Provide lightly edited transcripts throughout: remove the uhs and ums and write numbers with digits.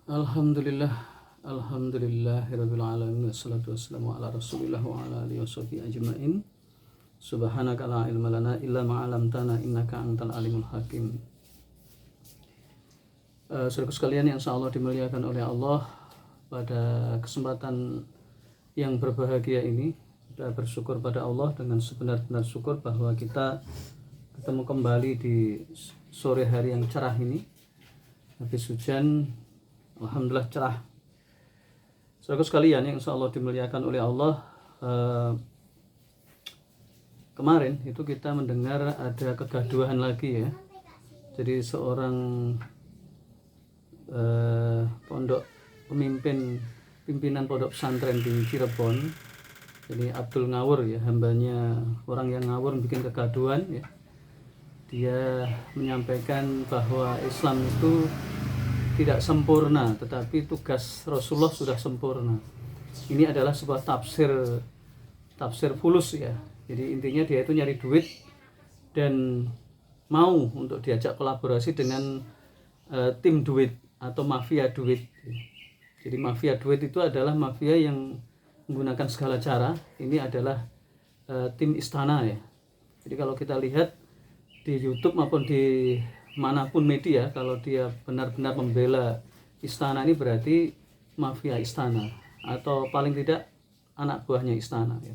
Alhamdulillah, alhamdulillahirabbil alamin wassalatu wassalamu ala Rasulillah wa ala alihi washabihi ajmain. Subhanaka la ilma lana illa ma 'allamtana innaka antal alimul hakim. Saudaraku sekalian yang insyaallah dimuliakan oleh Allah, pada kesempatan yang berbahagia ini kita bersyukur pada Allah dengan sebenar-benar syukur bahwa kita ketemu kembali di sore hari yang cerah ini. Habis hujan, alhamdulillah cerah. Saudaraku sekalian yang insyaallah dimuliakan oleh Allah, kemarin itu kita mendengar ada kegaduhan lagi ya. Jadi seorang pimpinan pondok pesantren di Cirebon, jadi Abdul Ngawur ya, hambanya orang yang ngawur bikin kegaduhan ya. Dia menyampaikan bahwa Islam itu tidak sempurna, tetapi tugas Rasulullah sudah sempurna. Ini adalah sebuah tafsir fulus ya. Jadi intinya dia itu nyari duit dan mau untuk diajak kolaborasi dengan tim duit atau mafia duit. Jadi mafia duit itu adalah mafia yang menggunakan segala cara. Ini adalah tim istana ya. Jadi kalau kita lihat di YouTube maupun di manapun media, kalau dia benar-benar membela istana, ini berarti mafia istana atau paling tidak anak buahnya istana ya.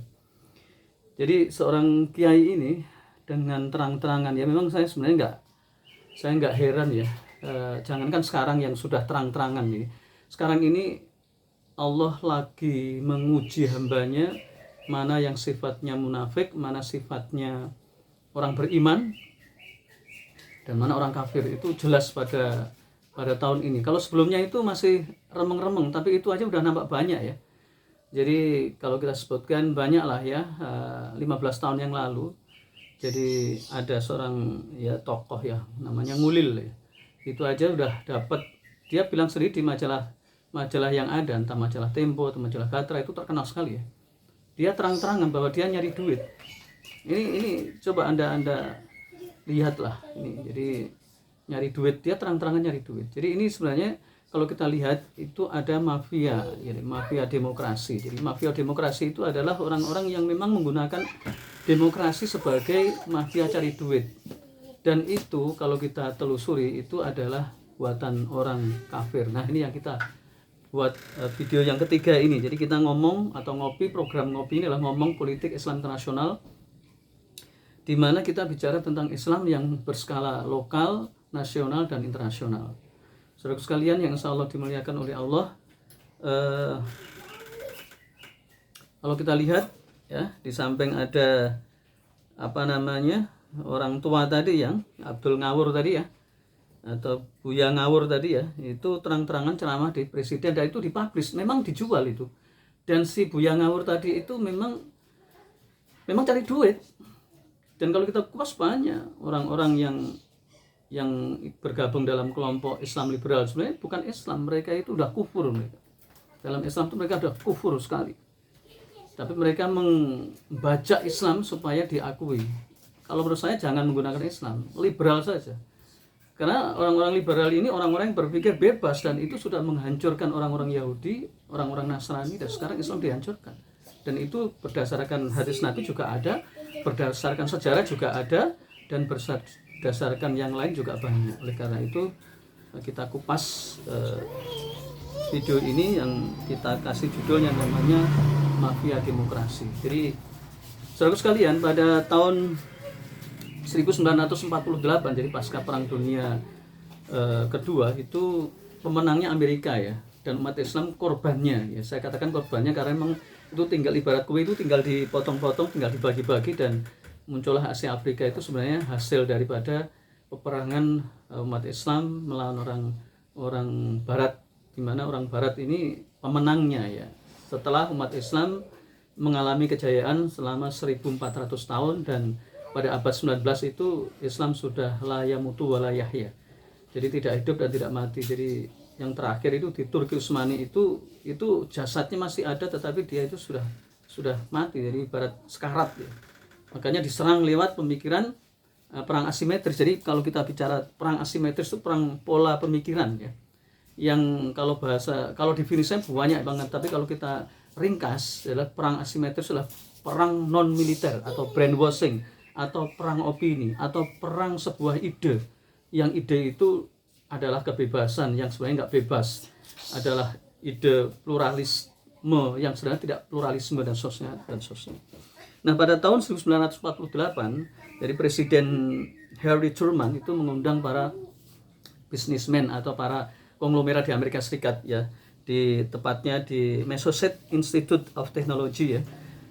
Jadi seorang kiai ini dengan terang-terangan ya, memang saya sebenarnya nggak heran ya. Jangankan sekarang yang sudah terang-terangan nih, sekarang ini Allah lagi menguji hambanya, mana yang sifatnya munafik, mana sifatnya orang beriman, dan mana orang kafir. Itu jelas pada tahun ini. Kalau sebelumnya itu masih remeng-remeng, tapi itu aja udah nampak banyak ya. Jadi kalau kita sebutkan banyak lah ya, 15 tahun yang lalu. Jadi ada seorang ya tokoh ya, namanya Ngulil ya. Itu aja udah dapat, dia bilang sendiri di majalah yang ada, entah majalah Tempo atau majalah Gatra, itu terkenal sekali ya. Dia terang-terangan bahwa dia nyari duit. Ini coba anda lihatlah ini. Jadi nyari duit, dia terang-terangan nyari duit. Jadi ini sebenarnya kalau kita lihat itu ada mafia, jadi mafia demokrasi. Jadi mafia demokrasi itu adalah orang-orang yang memang menggunakan demokrasi sebagai mafia cari duit. Dan itu kalau kita telusuri itu adalah buatan orang kafir. Nah ini yang kita buat video yang ketiga ini. Jadi kita ngomong atau program ngopi ini adalah ngomong politik Islam internasional, di mana kita bicara tentang Islam yang berskala lokal, nasional, dan internasional. Saudara sekalian yang insyaallah dimuliakan oleh Allah, kalau kita lihat ya, di samping ada orang tua tadi yang Abdul Ngawur tadi ya, atau Buya Ngawur tadi ya, itu terang-terangan ceramah di presiden dan itu dipublish, memang dijual itu. Dan si Buya Ngawur tadi itu memang cari duit. Dan kalau kita kupas banyak orang-orang yang bergabung dalam kelompok Islam liberal, sebenarnya bukan Islam, mereka itu udah kufur mereka. Dalam Islam itu mereka udah kufur sekali. Tapi mereka membajak Islam supaya diakui. Kalau menurut saya jangan menggunakan Islam, liberal saja. Karena orang-orang liberal ini orang-orang yang berpikir bebas, dan itu sudah menghancurkan orang-orang Yahudi, orang-orang Nasrani, dan sekarang Islam dihancurkan. Dan itu berdasarkan hadis Nabi juga ada, berdasarkan sejarah juga ada, dan berdasarkan yang lain juga banyak. Oleh karena itu kita kupas video ini yang kita kasih judul yang namanya Mafia Demokrasi. Jadi saudara sekalian, pada tahun 1948, jadi pasca Perang Dunia Kedua, itu pemenangnya Amerika ya, dan umat Islam korbannya ya. Saya katakan korbannya karena memang itu tinggal ibarat kue itu tinggal dipotong-potong, tinggal dibagi-bagi, dan muncullah Asia Afrika. Itu sebenarnya hasil daripada peperangan umat Islam melawan orang Barat, di mana orang Barat ini pemenangnya ya. Setelah umat Islam mengalami kejayaan selama 1400 tahun, dan pada abad 19 itu Islam sudah la yamutu wa la yahya. Jadi tidak hidup dan tidak mati. Jadi yang terakhir itu di Turki Utsmani itu jasadnya masih ada, tetapi dia itu sudah mati, jadi ibarat sekarat ya. Makanya diserang lewat pemikiran perang asimetris. Jadi kalau kita bicara perang asimetris itu perang pola pemikiran ya. yang kalau definisinya banyak banget, tapi kalau kita ringkas adalah perang asimetris adalah perang non militer atau brainwashing atau perang opini atau perang sebuah ide, yang ide itu adalah kebebasan yang sebenarnya nggak bebas, adalah ide pluralisme yang sebenarnya tidak pluralisme dan sosial. Nah, pada tahun 1948 dari Presiden Harry Truman itu mengundang para bisnismen atau para konglomerat di Amerika Serikat ya, tepatnya di Massachusetts Institute of Technology ya,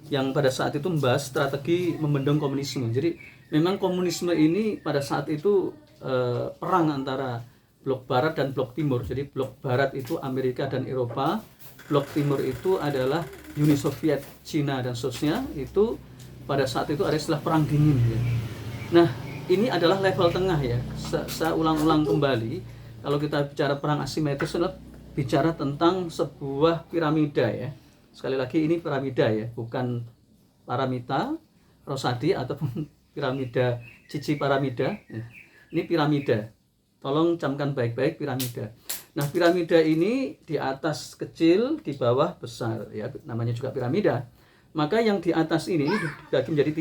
yang pada saat itu membahas strategi membendung komunisme. Jadi memang komunisme ini pada saat itu perang antara blok barat dan blok timur. Jadi blok barat itu Amerika dan Eropa, blok timur itu adalah Uni Soviet, Cina dan seterusnya. Itu pada saat itu ada istilah perang dingin ya. Nah, ini adalah level tengah ya. Saya ulang-ulang kembali, kalau kita bicara perang asimetris adalah bicara tentang sebuah piramida ya. Sekali lagi ini piramida ya, bukan paramita Rosadi ataupun piramida Cici Paramida. Ini piramida. Tolong camkan baik-baik piramida. Nah, piramida ini di atas kecil, di bawah besar ya, namanya juga piramida. Maka yang di atas ini dibagi menjadi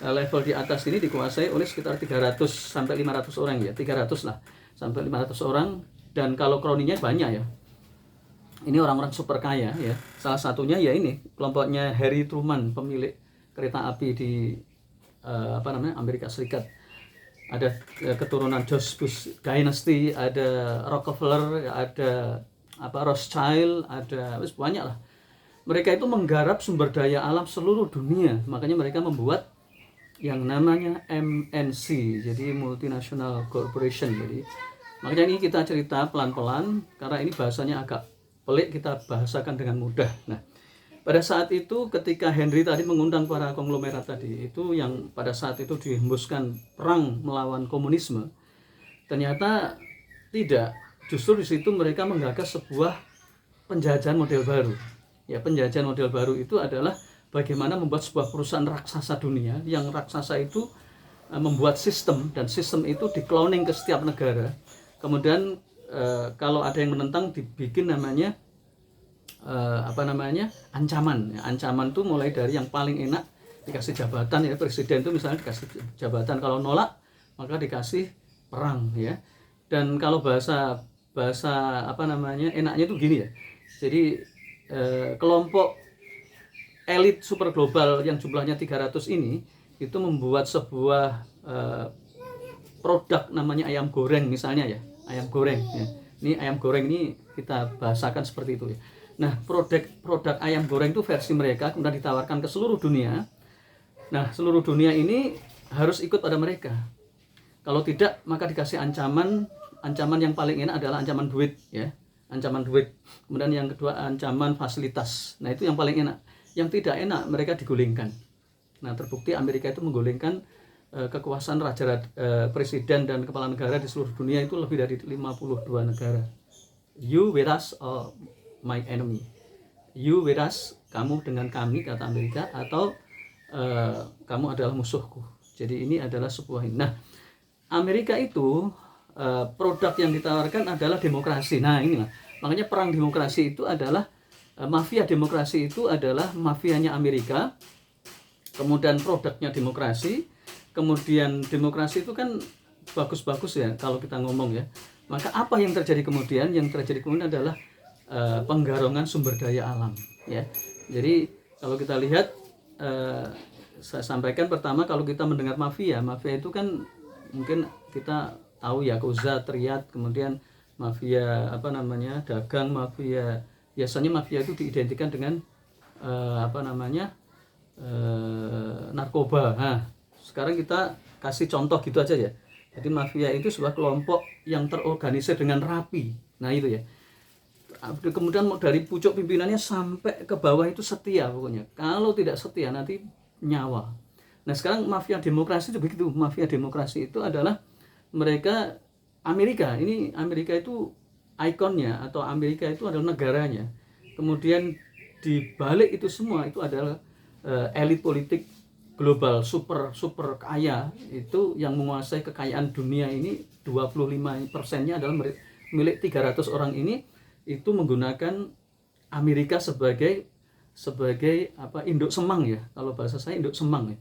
3. Level di atas ini dikuasai oleh sekitar 300 sampai 500 orang ya, 300 lah sampai 500 orang, dan kalau kroninya banyak ya. Ini orang-orang super kaya ya. Salah satunya ya ini kelompoknya Harry Truman, pemilik kereta api di Amerika Serikat. Ada keturunan George Bush Dynasty, ada Rockefeller, ada Rothschild, ada banyak lah. Mereka itu menggarap sumber daya alam seluruh dunia. Makanya mereka membuat yang namanya MNC, jadi Multinational Corporation. Jadi makanya ini kita cerita pelan-pelan karena ini bahasanya agak pelik, kita bahasakan dengan mudah. Nah, pada saat itu ketika Henry tadi mengundang para konglomerat tadi, itu yang pada saat itu dihembuskan perang melawan komunisme, ternyata tidak. Justru di situ mereka menggagas sebuah penjajahan model baru. Ya, penjajahan model baru itu adalah bagaimana membuat sebuah perusahaan raksasa dunia, yang raksasa itu membuat sistem, dan sistem itu di-cloning ke setiap negara. Kemudian kalau ada yang menentang dibikin namanya ancaman. Ancaman itu mulai dari yang paling enak dikasih jabatan ya, presiden itu misalnya dikasih jabatan, kalau nolak maka dikasih perang ya. Dan kalau bahasa enaknya itu gini ya. Jadi kelompok elit super global yang jumlahnya 300 ini itu membuat sebuah produk namanya ayam goreng misalnya ya, ayam goreng ya. Ini ayam goreng ini kita bahasakan seperti itu ya. Nah, produk ayam goreng itu versi mereka kemudian ditawarkan ke seluruh dunia. Nah, seluruh dunia ini harus ikut pada mereka. Kalau tidak maka dikasih ancaman yang paling enak adalah ancaman duit ya, ancaman duit. Kemudian yang kedua ancaman fasilitas. Nah, itu yang paling enak. Yang tidak enak mereka digulingkan. Nah, terbukti Amerika itu menggulingkan kekuasaan presiden dan kepala negara di seluruh dunia itu lebih dari 52 negara. You with us or my enemy. You with us, kamu dengan kami, kata Amerika, atau kamu adalah musuhku. Jadi ini adalah sebuah. Nah, Amerika itu produk yang ditawarkan adalah demokrasi. Nah, inilah makanya perang demokrasi itu adalah mafia demokrasi itu adalah mafianya Amerika. Kemudian produknya demokrasi. Kemudian demokrasi itu kan bagus-bagus ya kalau kita ngomong ya. Maka apa yang terjadi kemudian? Yang terjadi kemudian adalah penggarongan sumber daya alam ya. Jadi kalau kita lihat, saya sampaikan pertama, kalau kita mendengar mafia itu kan mungkin kita tahu ya, Yakuza, Triad, kemudian mafia dagang, mafia. Biasanya mafia itu diidentikan dengan narkoba. Nah, sekarang kita kasih contoh gitu aja ya. Jadi mafia itu sebuah kelompok yang terorganisir dengan rapi. Nah, itu ya. Kemudian dari pucuk pimpinannya sampai ke bawah itu setia pokoknya. Kalau tidak setia nanti nyawa. Nah, sekarang mafia demokrasi itu begitu. Mafia demokrasi itu adalah mereka Amerika. Ini Amerika itu ikonnya, atau Amerika itu adalah negaranya. Kemudian di balik itu semua itu adalah elit politik global super kaya, itu yang menguasai kekayaan dunia ini 25%-nya adalah milik 300 orang ini itu menggunakan Amerika sebagai induk semang ya. Kalau bahasa saya induk semang ya.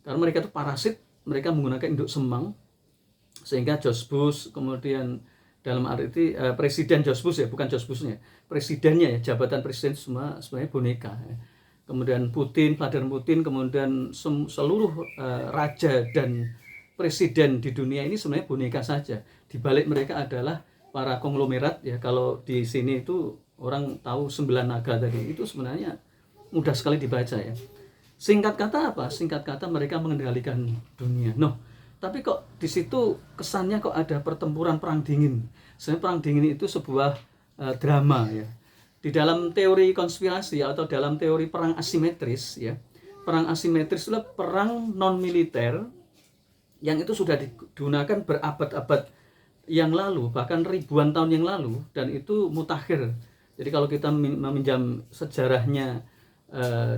Karena mereka itu parasit, mereka menggunakan induk semang, sehingga George Bush, kemudian dalam arti Presiden George Bush ya, bukan George Bushnya, presidennya ya, jabatan presiden semua sebenarnya boneka ya. Kemudian Vladimir Putin, kemudian seluruh raja dan presiden di dunia ini sebenarnya boneka saja. Di balik mereka adalah para konglomerat ya. Kalau di sini itu orang tahu 9 naga tadi, itu sebenarnya mudah sekali dibaca ya. Singkat kata apa? Singkat kata mereka mengendalikan dunia. Tapi kok di situ kesannya kok ada pertempuran perang dingin. Sebenarnya perang dingin itu sebuah drama ya. Di dalam teori konspirasi atau dalam teori perang asimetris ya. Perang asimetris adalah perang non militer yang itu sudah digunakan berabad-abad yang lalu, bahkan ribuan tahun yang lalu, dan itu mutakhir. Jadi kalau kita meminjam sejarahnya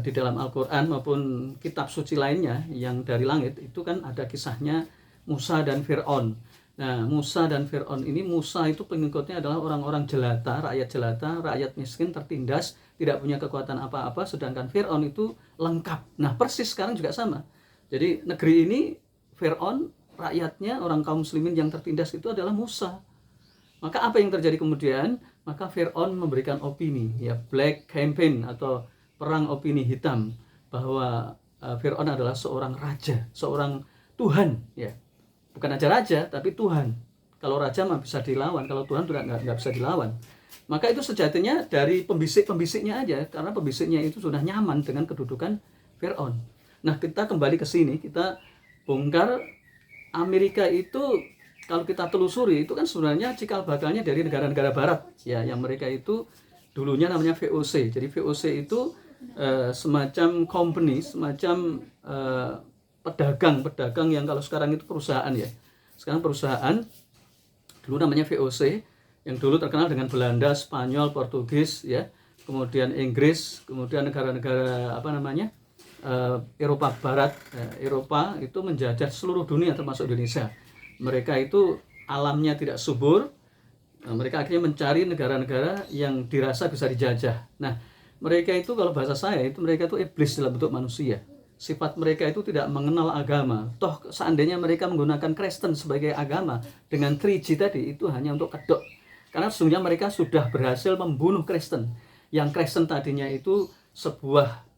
di dalam Al-Quran maupun kitab suci lainnya yang dari langit, itu kan ada kisahnya Musa dan Fir'aun. Nah, Musa dan Fir'aun ini, Musa itu pengikutnya adalah orang-orang jelata, rakyat miskin, tertindas, tidak punya kekuatan apa-apa, sedangkan Fir'aun itu lengkap. Nah, persis sekarang juga sama. Jadi negeri ini, Fir'aun, rakyatnya, orang kaum muslimin yang tertindas itu adalah Musa. Maka apa yang terjadi kemudian? Maka Fir'aun memberikan opini, ya, black campaign atau perang opini hitam, bahwa Fir'aun adalah seorang raja, seorang Tuhan, ya. Bukan aja raja, tapi Tuhan. Kalau raja mah bisa dilawan, kalau Tuhan nggak bisa dilawan. Maka itu sejatinya dari pembisik-pembisiknya aja, karena pembisiknya itu sudah nyaman dengan kedudukan Fir'aun. Nah, kita kembali ke sini, kita bongkar Amerika itu, kalau kita telusuri, itu kan sebenarnya cikal bakalnya dari negara-negara barat, ya, yang mereka itu dulunya namanya VOC. Jadi VOC itu semacam company, semacam pedagang yang kalau sekarang itu perusahaan ya. Sekarang perusahaan, dulu namanya VOC, yang dulu terkenal dengan Belanda, Spanyol, Portugis ya, kemudian Inggris, kemudian negara-negara Eropa Barat, Eropa itu menjajah seluruh dunia termasuk Indonesia. Mereka itu alamnya tidak subur, mereka akhirnya mencari negara-negara yang dirasa bisa dijajah. Nah, mereka itu kalau bahasa saya itu mereka itu iblis dalam bentuk manusia. Sifat mereka itu tidak mengenal agama. Toh seandainya mereka menggunakan Kristen sebagai agama dengan 3G tadi, itu hanya untuk kedok. Karena sesungguhnya mereka sudah berhasil membunuh Kristen. Yang Kristen tadinya itu sebuah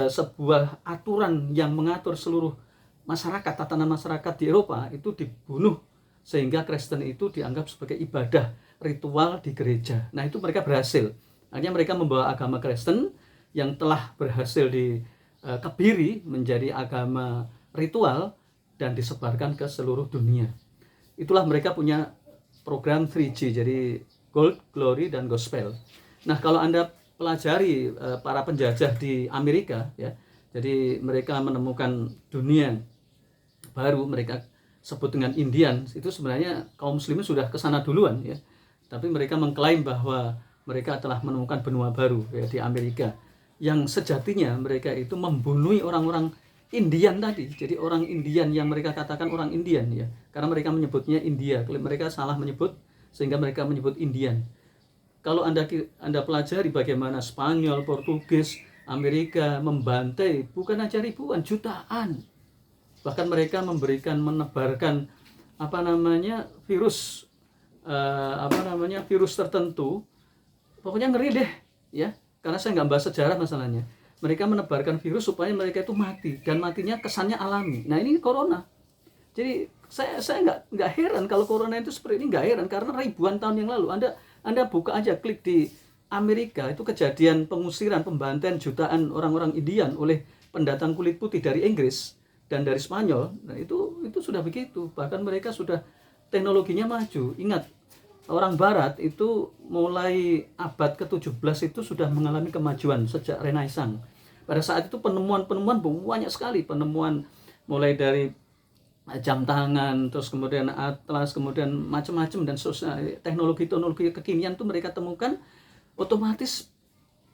sebuah aturan yang mengatur seluruh masyarakat, tatanan masyarakat di Eropa itu dibunuh, sehingga Kristen itu dianggap sebagai ibadah ritual di gereja. Nah, itu mereka berhasil. Akhirnya mereka membawa agama Kristen yang telah berhasil dikebiri menjadi agama ritual dan disebarkan ke seluruh dunia. Itulah mereka punya program 3G, jadi Gold, Glory, dan Gospel. Nah, kalau Anda pelajari para penjajah di Amerika, ya, jadi mereka menemukan dunia baru, mereka sebut dengan Indian, itu sebenarnya kaum muslimin sudah ke sana duluan ya. Tapi mereka mengklaim bahwa mereka telah menemukan benua baru ya, di Amerika. Yang sejatinya mereka itu membunuh orang-orang Indian tadi. Jadi orang Indian yang mereka katakan orang Indian ya, karena mereka menyebutnya India. Mereka salah menyebut sehingga mereka menyebut Indian. Kalau Anda pelajari bagaimana Spanyol, Portugis, Amerika membantai bukan aja ribuan, jutaan. Bahkan mereka menebarkan virus virus tertentu. Pokoknya ngeri deh ya. Karena saya nggak bahas sejarah masalahnya. Mereka menebarkan virus supaya mereka itu mati, dan matinya kesannya alami. Nah, ini corona. Jadi saya nggak heran kalau corona itu seperti ini, nggak heran karena ribuan tahun yang lalu. Anda buka aja, klik di Amerika, itu kejadian pengusiran, pembantaian jutaan orang-orang Indian oleh pendatang kulit putih dari Inggris dan dari Spanyol. Nah, itu sudah begitu. Bahkan mereka sudah teknologinya maju. Ingat, orang barat itu mulai abad ke-17 itu sudah mengalami kemajuan sejak Renaissance. Pada saat itu penemuan-penemuan banyak sekali, penemuan mulai dari jam tangan, terus kemudian atlas, kemudian macam-macam, dan teknologi kekinian itu mereka temukan. Otomatis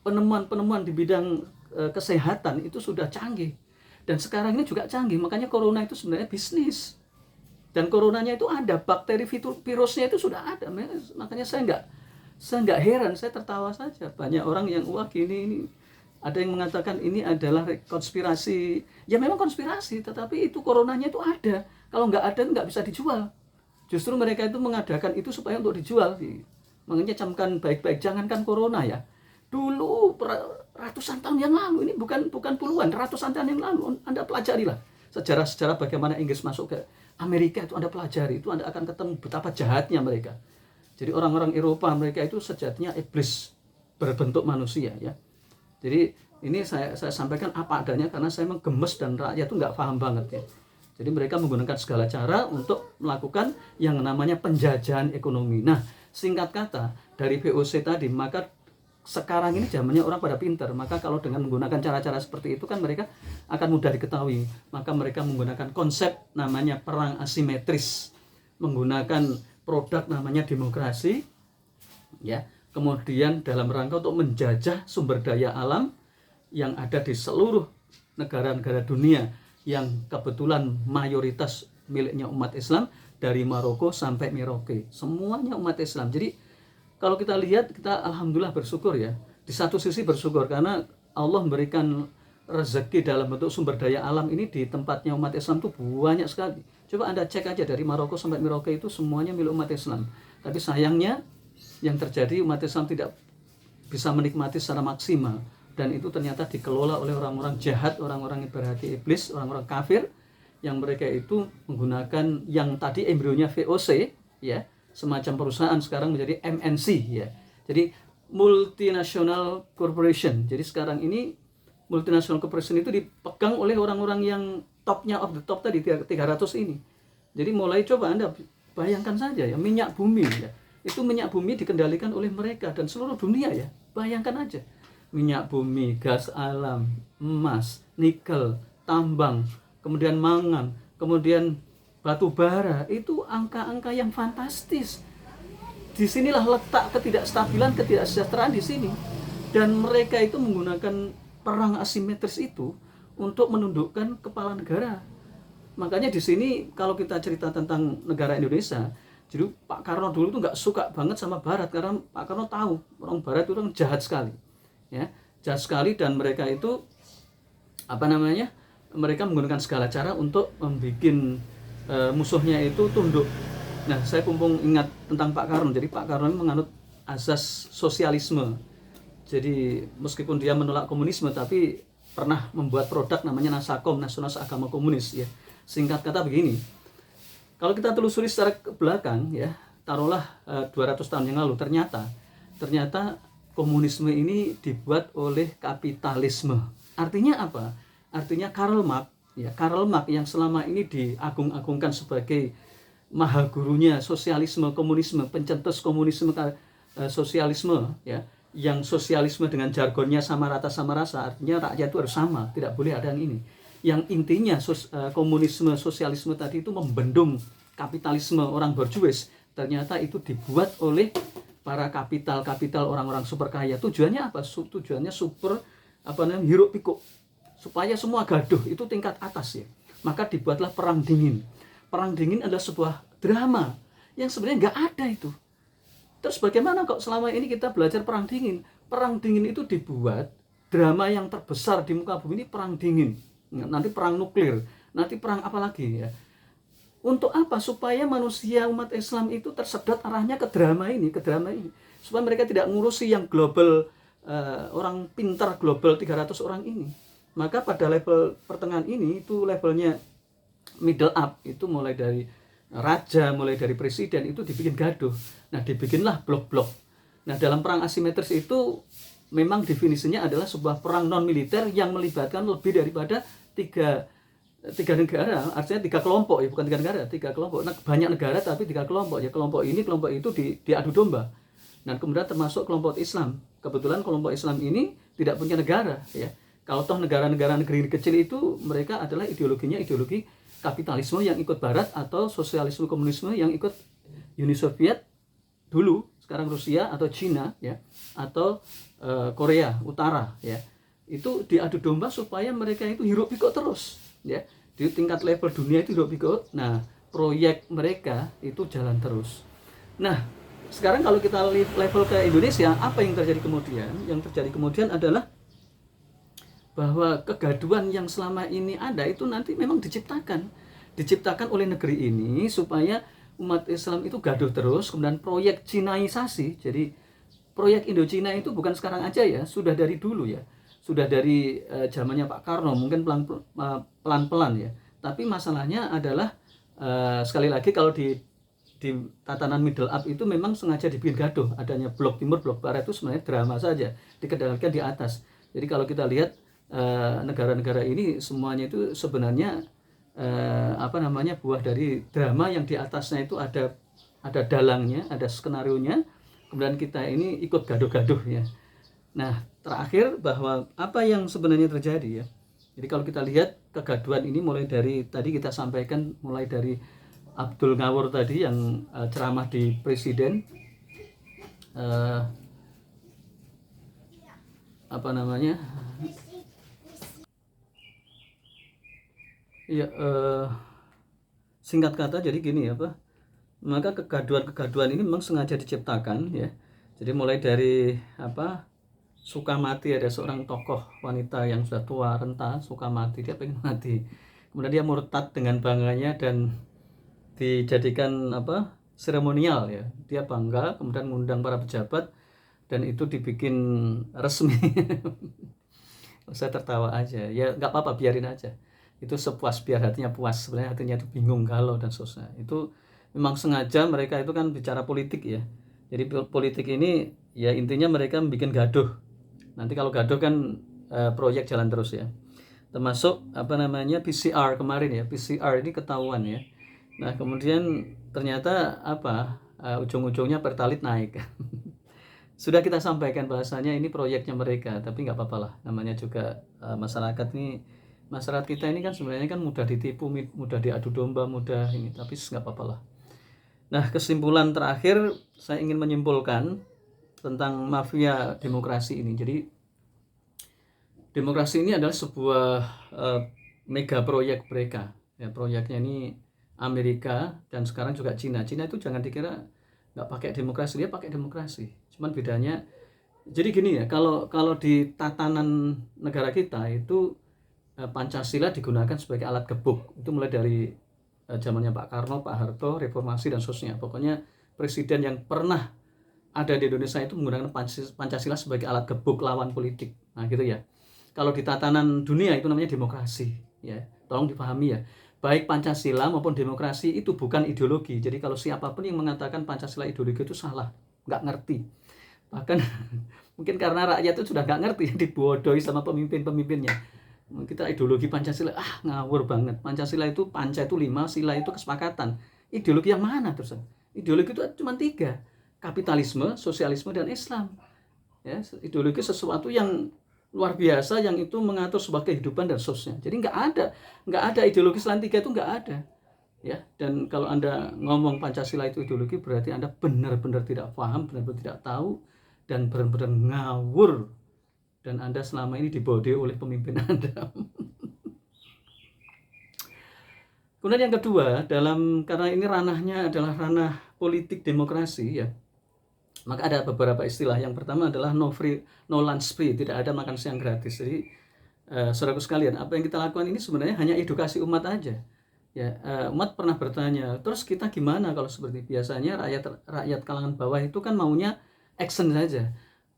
penemuan-penemuan di bidang kesehatan itu sudah canggih, dan sekarang ini juga canggih. Makanya corona itu sebenarnya bisnis. Dan coronanya itu ada, bakteri virusnya itu sudah ada. Makanya saya nggak heran, saya tertawa saja. Banyak orang yang wah ini ada yang mengatakan ini adalah konspirasi. Ya memang konspirasi, tetapi itu coronanya itu ada. Kalau nggak ada nggak bisa dijual. Justru mereka itu mengadakan itu supaya untuk dijual. Makanya camkan baik-baik, jangankan corona ya. Dulu ratusan tahun yang lalu, ini bukan puluhan, ratusan tahun yang lalu, Anda pelajarilah sejarah-sejarah bagaimana Inggris masuk ke Amerika, itu Anda pelajari, itu Anda akan ketemu betapa jahatnya mereka. Jadi orang-orang Eropa, mereka itu sejatinya iblis berbentuk manusia ya. Jadi ini saya sampaikan apa adanya karena saya menggemes dan rakyat itu nggak paham banget ya. Jadi mereka menggunakan segala cara untuk melakukan yang namanya penjajahan ekonomi. Nah, singkat kata dari VOC tadi, maka sekarang ini zamannya orang pada pintar, maka kalau dengan menggunakan cara-cara seperti itu kan mereka akan mudah diketahui. Maka mereka menggunakan konsep namanya perang asimetris, menggunakan produk namanya demokrasi ya, kemudian dalam rangka untuk menjajah sumber daya alam yang ada di seluruh negara-negara dunia yang kebetulan mayoritas miliknya umat Islam, dari Maroko sampai Merauke, semuanya umat Islam. Jadi kalau kita lihat, kita alhamdulillah bersyukur ya. Di satu sisi bersyukur karena Allah memberikan rezeki dalam bentuk sumber daya alam ini di tempatnya umat Islam itu banyak sekali. Coba Anda cek aja dari Maroko sampai Merauke itu semuanya milik umat Islam. Tapi sayangnya yang terjadi umat Islam tidak bisa menikmati secara maksimal. Dan itu ternyata dikelola oleh orang-orang jahat, orang-orang yang berhati iblis, orang-orang kafir, yang mereka itu menggunakan yang tadi embrionya VOC ya, semacam perusahaan sekarang menjadi MNC ya. Jadi multinational corporation. Jadi sekarang ini multinational corporation itu dipegang oleh orang-orang yang topnya of the top tadi 300 ini. Jadi mulai coba Anda bayangkan saja ya, minyak bumi ya. Itu minyak bumi dikendalikan oleh mereka dan seluruh dunia ya. Bayangkan aja. Minyak bumi, gas alam, emas, nikel, tambang, kemudian mangan, kemudian batu bara, itu angka-angka yang fantastis. Disinilah letak ketidakstabilan, ketidaksejahteraan di sini. Dan mereka itu menggunakan perang asimetris itu untuk menundukkan kepala negara. Makanya di sini kalau kita cerita tentang negara Indonesia, jadi Pak Karno dulu tuh nggak suka banget sama Barat karena Pak Karno tahu orang Barat itu orang jahat sekali, ya, jahat sekali, dan mereka itu mereka menggunakan segala cara untuk membuat musuhnya itu tunduk. Nah, saya mumpung ingat tentang Pak Karno. Jadi Pak Karno menganut asas sosialisme. Jadi meskipun dia menolak komunisme, tapi pernah membuat produk namanya Nasakom, Nasionalis Agama Komunis ya. Singkat kata begini, kalau kita telusuri secara ke belakang ya, taruhlah 200 tahun yang lalu, ternyata komunisme ini dibuat oleh kapitalisme. Artinya apa? Artinya Karl Marx yang selama ini diagung-agungkan sebagai maha gurunya sosialisme, komunisme, pencetus komunisme, sosialisme ya, yang sosialisme dengan jargonnya sama rata sama rasa, artinya rakyat itu harus sama, tidak boleh ada yang ini. Yang intinya komunisme, sosialisme tadi itu membendung kapitalisme orang berjuis, ternyata itu dibuat oleh para kapital orang-orang super kaya. Tujuannya apa? Tujuannya hiruk pikuk, supaya semua gaduh itu tingkat atas ya. Maka dibuatlah perang dingin. Perang dingin adalah sebuah drama yang sebenarnya nggak ada itu. Terus bagaimana kok selama ini kita belajar perang dingin? Perang dingin itu dibuat, drama yang terbesar di muka bumi ini perang dingin. Nanti perang nuklir, nanti perang apa lagi ya. Untuk apa? Supaya manusia umat Islam itu tersedot arahnya ke drama ini. Supaya mereka tidak ngurusi yang global, orang pintar global 300 orang ini. Maka pada level pertengahan ini, itu levelnya middle up, itu mulai dari raja, mulai dari presiden, itu dibikin gaduh. Nah, dibikinlah blok-blok. Nah, dalam perang asimetris itu memang definisinya adalah sebuah perang non militer yang melibatkan lebih daripada tiga negara, artinya 3 kelompok ya, bukan 3 negara, 3 kelompok. Nah, banyak negara tapi 3 kelompok ya, kelompok ini, kelompok itu diadu domba. Dan kemudian termasuk kelompok Islam. Kebetulan kelompok Islam ini tidak punya negara ya. Kalau toh negara-negara negeri kecil itu mereka adalah ideologinya ideologi kapitalisme yang ikut Barat, atau sosialisme komunisme yang ikut Uni Soviet dulu, sekarang Rusia atau Cina ya, atau Korea Utara ya. Itu diadu domba supaya mereka itu hiruk pikuk terus ya. Di tingkat level dunia itu hiruk pikuk. Nah, proyek mereka itu jalan terus. Nah, sekarang kalau kita level ke Indonesia, apa yang terjadi kemudian? Yang terjadi kemudian adalah bahwa kegaduhan yang selama ini ada itu nanti memang diciptakan oleh negeri ini supaya umat Islam itu gaduh terus. Kemudian proyek Cinaisasi, jadi proyek Indochina itu bukan sekarang aja ya, sudah dari dulu ya, sudah dari zamannya Pak Karno, mungkin pelan-pelan ya. Tapi masalahnya adalah sekali lagi kalau di tatanan middle up itu memang sengaja dibikin gaduh. Adanya blok timur, blok barat itu sebenarnya drama saja, dikendalikan di atas. Jadi kalau kita lihat negara-negara ini semuanya itu sebenarnya buah dari drama yang di atasnya itu ada dalangnya, ada skenarionya. Kemudian kita ini ikut gaduh-gaduh ya. Nah, terakhir bahwa apa yang sebenarnya terjadi ya. Jadi kalau kita lihat kegaduhan ini mulai dari tadi kita sampaikan, mulai dari Abdul Ngawur tadi yang ceramah di presiden, ya, singkat kata jadi gini maka kegaduhan ini memang sengaja diciptakan ya. Jadi mulai dari Sukamati, ada seorang tokoh wanita yang sudah tua renta, Sukamati, dia pengen mati. Kemudian dia murtad dengan bangganya dan dijadikan seremonial ya. Dia bangga, kemudian mengundang para pejabat dan itu dibikin resmi. Saya tertawa aja. Ya nggak apa-apa, biarin aja. Itu sepuas biar hatinya puas. Sebenarnya hatinya itu bingung, galau dan seterusnya. Itu memang sengaja mereka itu kan bicara politik ya. Jadi politik ini ya intinya mereka bikin gaduh. Nanti kalau gaduh kan proyek jalan terus ya. Termasuk PCR kemarin ya. PCR ini ketahuan ya. Nah, kemudian ternyata ujung-ujungnya Pertalite naik. Sudah kita sampaikan bahasanya ini proyeknya mereka, tapi nggak apa-apa lah. Namanya juga masyarakat kita ini kan sebenarnya kan mudah ditipu, mudah diadu domba, mudah ini, tapi nggak apa-apa lah. Nah, kesimpulan terakhir saya ingin menyimpulkan tentang mafia demokrasi ini. Jadi demokrasi ini adalah sebuah mega proyek mereka. Ya, proyeknya ini Amerika dan sekarang juga Cina. Cina itu jangan dikira nggak pakai demokrasi, dia pakai demokrasi. Cuman bedanya, jadi gini ya, kalau di tatanan negara kita itu Pancasila digunakan sebagai alat gebuk. Itu mulai dari zamannya Pak Karno, Pak Harto, reformasi dan seterusnya. Pokoknya presiden yang pernah ada di Indonesia itu menggunakan Pancasila sebagai alat gebuk lawan politik. Nah gitu ya. Kalau di tatanan dunia itu namanya demokrasi ya. Tolong dipahami ya. Baik Pancasila maupun demokrasi itu bukan ideologi. Jadi kalau siapapun yang mengatakan Pancasila ideologi itu salah, nggak ngerti. Bahkan mungkin karena rakyat itu sudah nggak ngerti, dibodohi sama pemimpin-pemimpinnya. Kita ideologi Pancasila, ngawur banget. Pancasila itu, Panca itu 5, sila itu kesepakatan. Ideologi yang mana terus? Ideologi itu cuma 3. Kapitalisme, sosialisme, dan Islam. Ya, ideologi sesuatu yang luar biasa yang itu mengatur sebuah kehidupan dan sosial. Jadi nggak ada ideologi selain 3 itu nggak ada. Ya, dan kalau Anda ngomong Pancasila itu ideologi berarti Anda benar-benar tidak paham, benar-benar tidak tahu dan benar-benar ngawur. Dan Anda selama ini dibodohi oleh pemimpin Anda. Kemudian yang kedua, karena ini ranahnya adalah ranah politik demokrasi ya, maka ada beberapa istilah. Yang pertama adalah no lunch free, tidak ada makan siang gratis. Jadi saudaraku sekalian, apa yang kita lakukan ini sebenarnya hanya edukasi umat aja. Ya, umat pernah bertanya, terus kita gimana kalau seperti biasanya rakyat kalangan bawah itu kan maunya action saja.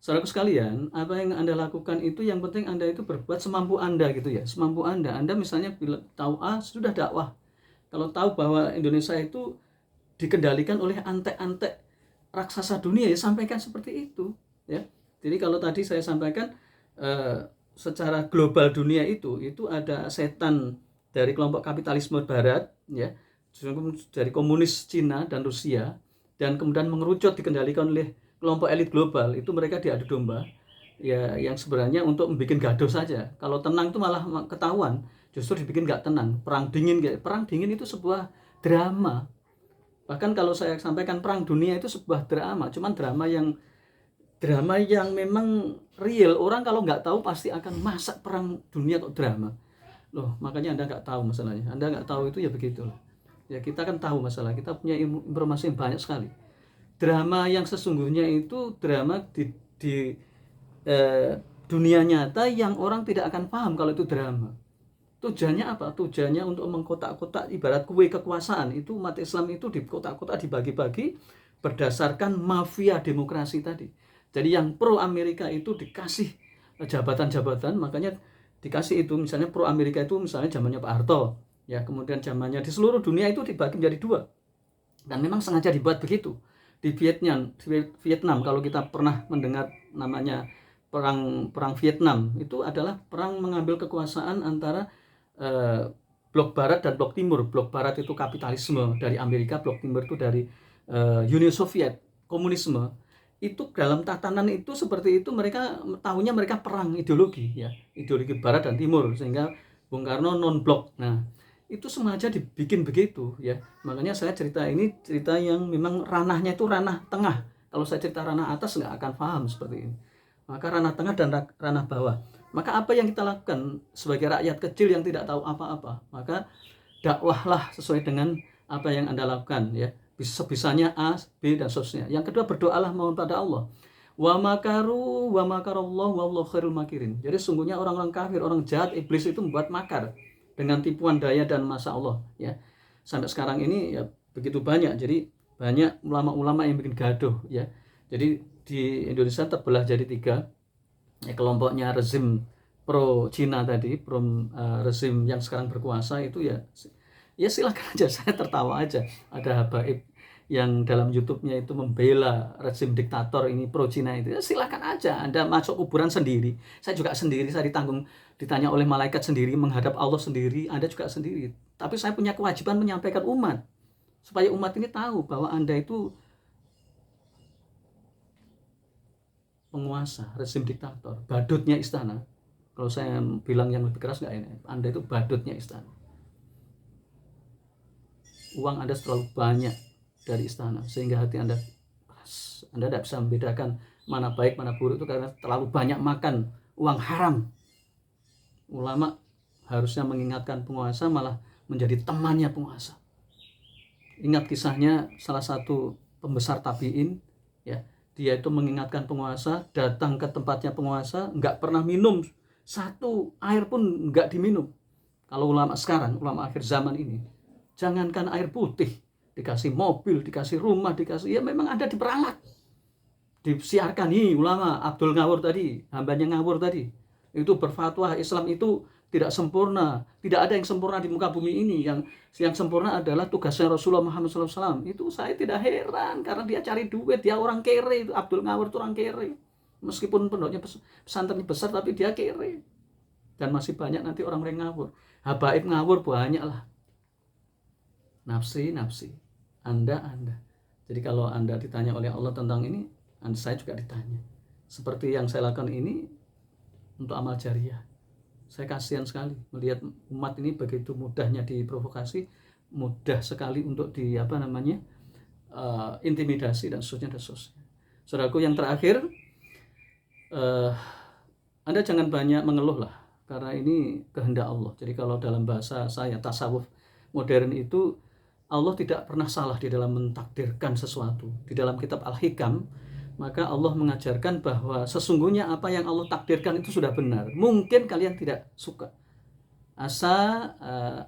Saudaraku sekalian, apa yang Anda lakukan itu yang penting Anda itu berbuat semampu Anda gitu ya. Semampu Anda. Anda misalnya bila tahu sudah dakwah. Kalau tahu bahwa Indonesia itu dikendalikan oleh antek-antek raksasa dunia ya sampaikan seperti itu ya. Jadi kalau tadi saya sampaikan secara global dunia itu ada setan dari kelompok kapitalisme barat ya, dari komunis Cina dan Rusia, dan kemudian mengerucut dikendalikan oleh kelompok elit global. Itu mereka diadu domba ya, yang sebenarnya untuk membuat gaduh saja. Kalau tenang itu malah ketahuan, justru dibikin nggak tenang. Perang dingin itu sebuah drama. Bahkan kalau saya sampaikan perang dunia itu sebuah drama, cuman drama yang memang real. Orang kalau nggak tahu pasti akan masak perang dunia kok drama. Loh, makanya Anda nggak tahu masalahnya. Anda nggak tahu itu ya begitu. Ya kita kan tahu masalah, kita punya informasi yang banyak sekali. Drama yang sesungguhnya itu drama di dunia nyata yang orang tidak akan paham kalau itu drama. Tujuannya apa? Tujuannya untuk mengkotak-kotak, ibarat kue kekuasaan. Itu umat Islam itu di kotak-kotak dibagi-bagi berdasarkan mafia demokrasi tadi. Jadi yang pro Amerika itu dikasih jabatan-jabatan, makanya dikasih itu, misalnya pro Amerika itu misalnya zamannya Pak Harto, ya, kemudian zamannya di seluruh dunia itu dibagi menjadi dua. Dan memang sengaja dibuat begitu. Di Vietnam kalau kita pernah mendengar namanya perang Vietnam, itu adalah perang mengambil kekuasaan antara blok barat dan blok timur. Blok barat itu kapitalisme dari Amerika, blok timur itu dari Uni Soviet, komunisme. Itu dalam tatanan itu seperti itu, mereka tahunya mereka perang ideologi, ya, ideologi barat dan timur, sehingga Bung Karno non blok. Nah, itu sengaja dibikin begitu, ya. Makanya saya cerita ini cerita yang memang ranahnya itu ranah tengah. Kalau saya cerita ranah atas nggak akan paham seperti ini. Maka ranah tengah dan ranah bawah. Maka apa yang kita lakukan sebagai rakyat kecil yang tidak tahu apa-apa? Maka dakwahlah sesuai dengan apa yang Anda lakukan, ya. Sebisanya A, B, dan seterusnya. Yang kedua, berdoalah mohon pada Allah. Wa makaru wa makarallahu wallahu khairul makirin. Jadi sungguhnya orang-orang kafir, orang jahat, iblis itu membuat makar dengan tipuan daya dan masa Allah, ya. Sampai sekarang ini ya begitu banyak. Jadi banyak ulama-ulama yang bikin gaduh, ya. Jadi di Indonesia terbelah jadi tiga, ya, kelompoknya rezim pro Cina tadi, pro rezim yang sekarang berkuasa itu, ya silakan aja, saya tertawa aja. Ada habaib yang dalam YouTube-nya itu membela rezim diktator ini pro Cina itu, ya silakan aja Anda masuk kuburan sendiri. Saya juga sendiri, saya ditanya oleh malaikat sendiri, menghadap Allah sendiri, Anda juga sendiri. Tapi saya punya kewajiban menyampaikan umat, supaya umat ini tahu bahwa Anda itu penguasa, rezim diktator, badutnya istana. Kalau saya bilang yang lebih keras nggak ini, Anda itu badutnya istana. Uang Anda terlalu banyak dari istana, sehingga hati Anda tidak bisa membedakan mana baik mana buruk, itu karena terlalu banyak makan uang haram. Ulama harusnya mengingatkan penguasa, malah menjadi temannya penguasa. Ingat kisahnya salah satu pembesar tabiin, ya, dia itu mengingatkan penguasa, datang ke tempatnya penguasa, nggak pernah minum satu air pun nggak diminum. Kalau ulama sekarang, ulama akhir zaman ini, jangankan air putih, dikasih mobil, dikasih rumah, dikasih, ya memang ada diperalat, disiarkan. Nih ulama Abdul Ngawur tadi, hambanya Ngawur tadi, itu berfatwa Islam itu tidak sempurna, tidak ada yang sempurna di muka bumi ini. Yang sempurna adalah tugasnya Rasulullah Muhammad SAW. Itu saya tidak heran, karena dia cari duit, dia orang kere. Itu Abdul Ngawur itu orang kere. Meskipun pondoknya pesantrennya besar, tapi dia kere. Dan masih banyak nanti orang yang ngawur. Habaib ngawur banyak lah. Nafsi. Anda. Jadi kalau Anda ditanya oleh Allah tentang ini, saya juga ditanya. Seperti yang saya lakukan ini untuk amal jariah. Saya kasihan sekali melihat umat ini begitu mudahnya diprovokasi, mudah sekali untuk intimidasi dan seterusnya. Saudaraku yang terakhir, Anda jangan banyak mengeluh lah, karena ini kehendak Allah. Jadi kalau dalam bahasa saya tasawuf modern itu, Allah tidak pernah salah di dalam mentakdirkan sesuatu. Di dalam kitab Al-Hikam, maka Allah mengajarkan bahwa sesungguhnya apa yang Allah takdirkan itu sudah benar. Mungkin kalian tidak suka. Asa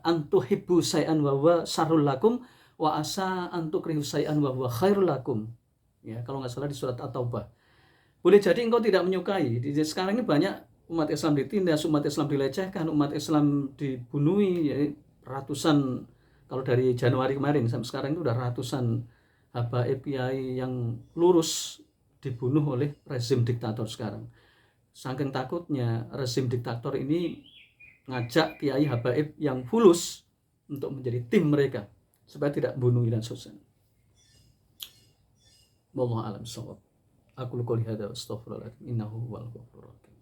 antuhibbu syai'an wa huwa syarrul lakum wa asa antukrihu syai'an wa huwa khairul lakum. Ya, kalau nggak salah di surat At-Taubah. Boleh jadi engkau tidak menyukai. Sekarang ini banyak umat Islam ditindas, umat Islam dilecehkan, umat Islam dibunuhi, ya, ratusan. Kalau dari Januari kemarin sampai sekarang itu udah ratusan habaib kiai yang lurus dibunuh oleh rezim diktator sekarang. Saking takutnya rezim diktator ini ngajak kiai habaib yang fulus untuk menjadi tim mereka supaya tidak bunuh dan seterusnya. Wallahu a'lam bishawab. Aku qouli hadza wa astaghfirullahaladzim innahu huwal ghafurur rahim.